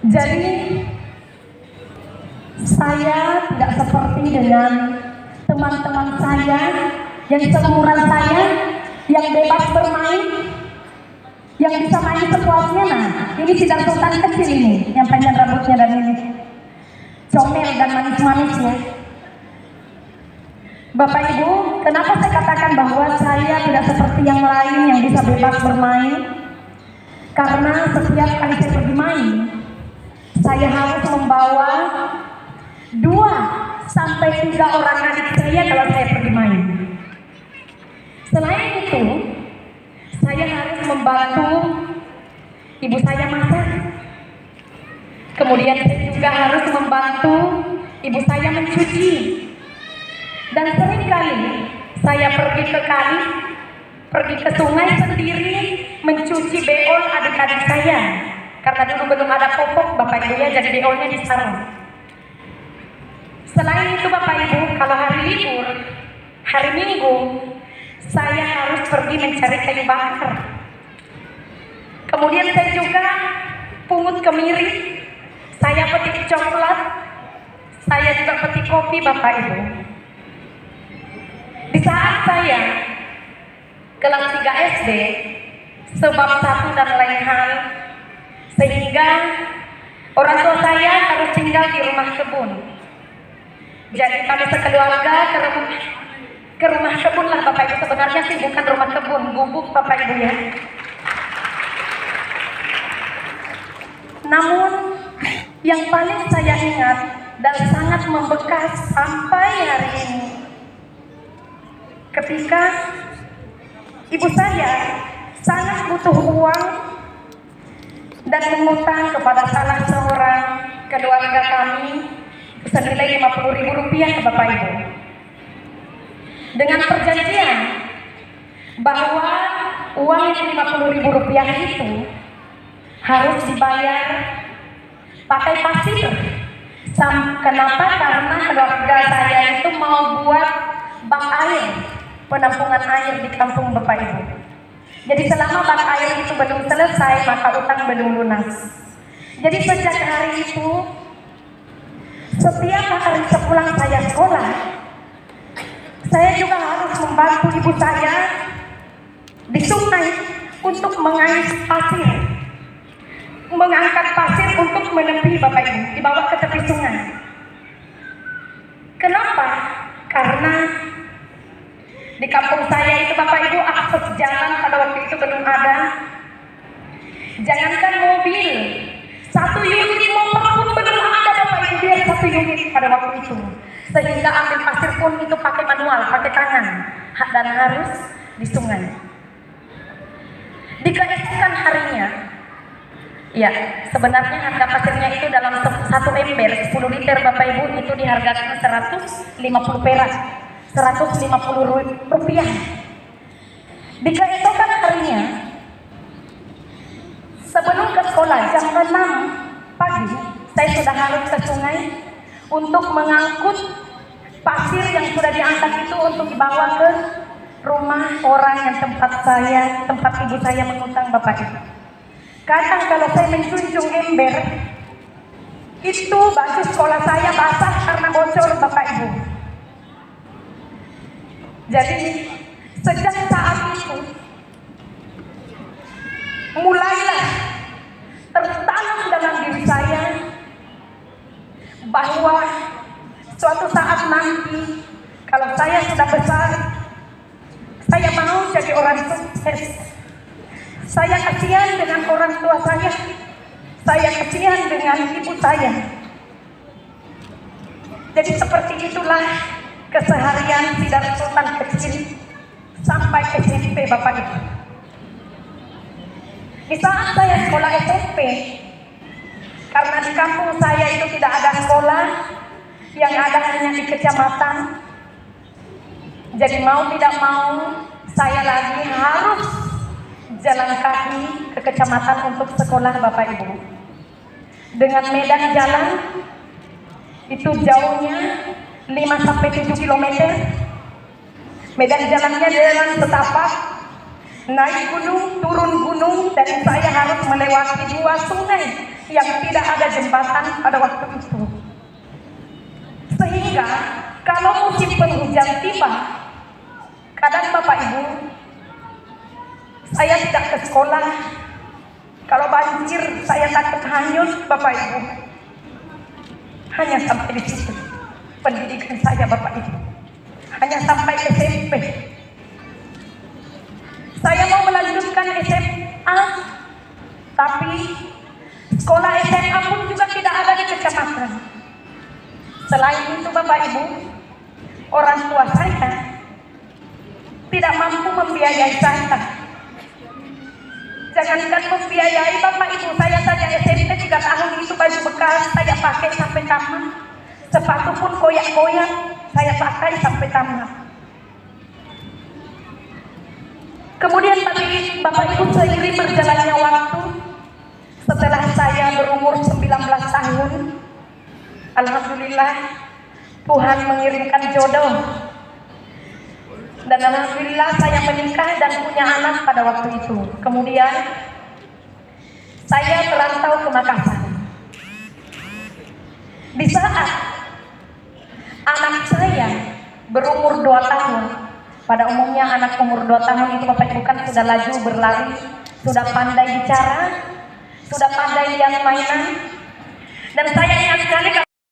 Jadi saya tidak seperti dengan teman-teman saya yang seumuran saya, yang bebas bermain, yang bisa main sepuasnya. Nah, ini sidang sultan kecil ini, yang panjang rambutnya dan ini comel dan manis-manis ya. Bapak Ibu, kenapa saya katakan bahwa saya tidak seperti yang lain yang bisa bebas bermain? Karena setiap kali saya pergi main, saya harus membawa 2 sampai 3 orang adik saya kalau saya pergi main. Selain itu, saya harus membantu ibu saya masak. Kemudian saya juga harus membantu ibu saya mencuci. Dan seringkali saya pergi ke kali, pergi ke sungai sendiri mencuci beol adik-adik saya. Karena dulu belum ada popok Bapak Ibu ya, jadi beolnya di sarung. Selain itu Bapak Ibu, kalau hari libur, hari Minggu, saya harus pergi mencari kayu bakar. Kemudian saya juga pungut kemiri, saya petik coklat, saya juga petik kopi Bapak Ibu. Di saat saya kelas 3 SD, sebab satu dan lain hal, sehingga orang tua saya harus tinggal di rumah kebun. Jadi kami sekeluarga ke rumah kebun lah Bapak Ibu. Sebenarnya sih bukan rumah kebun, gubuk Bapak Ibu ya. Namun yang paling saya ingat dan sangat membekas sampai hari ini, ketika ibu saya sangat butuh uang dan mengutang kepada salah seorang keluarga kami senilai Rp50.000 Bapak Ibu, dengan perjanjian bahwa uang Rp50.000 itu harus dibayar pakai pasir. Kenapa? Karena keluarga saya itu mau buat bak air, penampungan air di kampung Bapak Ibu. Jadi selama bak air itu belum selesai, maka utang belum lunas. Jadi sejak hari itu, setiap hari sepulang saya sekolah, saya juga harus membantu ibu saya di sungai untuk mengais pasir, mengangkat pasir untuk menepi Bapak Ibu, dibawa ke tepi sungai. Kenapa? Karena di kampung saya itu Bapak Ibu, akses jalan pada waktu itu belum ada. Jangankan mobil, 1 unit motor pun belum ada Bapak Ibu, dia 1 unit pada waktu itu. Sehingga ambil pasir pun itu pakai manual, pakai tangan, dan harus di sungai. Di keesokan harinya, ya sebenarnya harga pasirnya itu dalam 1 ember 10 liter Bapak Ibu itu dihargakan 150 perak, Rp150. Di keesokan harinya, sebelum ke sekolah jam 6 pagi, saya sudah harus ke sungai untuk mengangkut pasir yang sudah diangkat itu untuk dibawa ke rumah orang yang tempat ibu saya mengutang Bapak Ibu. Kadang kalau saya menjunjung ember, itu baju sekolah saya basah karena bocor Bapak Ibu. Jadi sejak saat itu mulailah tertanam dalam diri saya bahwa suatu saat nanti kalau saya sudah besar, saya mau jadi orang sukses. Saya kasihan dengan orang tua saya kasihan dengan ibu saya. Jadi seperti itulah keseharian sidang sultan kecil sampai SMP Bapak Ibu. Di saat saya sekolah SMP, karena di kampung saya itu tidak ada sekolah, yang ada hanya di kecamatan. Jadi mau tidak mau, saya lagi harus jalan kaki ke kecamatan untuk sekolah Bapak Ibu. Dengan medan jalan itu jauhnya 5-7 km. Medan jalannya jalan setapak naik gunung, turun gunung, dan saya harus melewati 2 sungai yang tidak ada jembatan pada waktu itu. Sehingga kalau musim penghujan tiba, kadang Bapak Ibu, saya tidak ke sekolah. Kalau banjir, saya takut hanyut, Bapak Ibu. Hanya sampai di situ pendidikan saya, Bapak Ibu. Hanya sampai SMP. Saya mau melanjutkan SMA, tapi sekolah SMA pun juga tidak ada di kecamatan. Selain itu, Bapak Ibu, orang tua saya tidak mampu membiayai saya. Jangankan membiayai, Bapak Ibu, saya saja SMP 3 tahun itu baju bekas saya pakai sampai tamat. Sepatu pun koyak-koyak saya pakai sampai tamat. Kemudian Bapak Ibu, seiring berjalannya waktu, setelah saya berumur 19 tahun, alhamdulillah Tuhan mengirimkan jodoh. Dan alhamdulillah saya menikah dan punya anak pada waktu itu. Kemudian saya merantau ke Makassar. Di saat anak saya berumur 2 tahun, pada umumnya anak umur 2 tahun itu Bapak Ibu kan sudah laju berlari, sudah pandai bicara, sudah pandai lihat mainan. Dan saya ingat sekali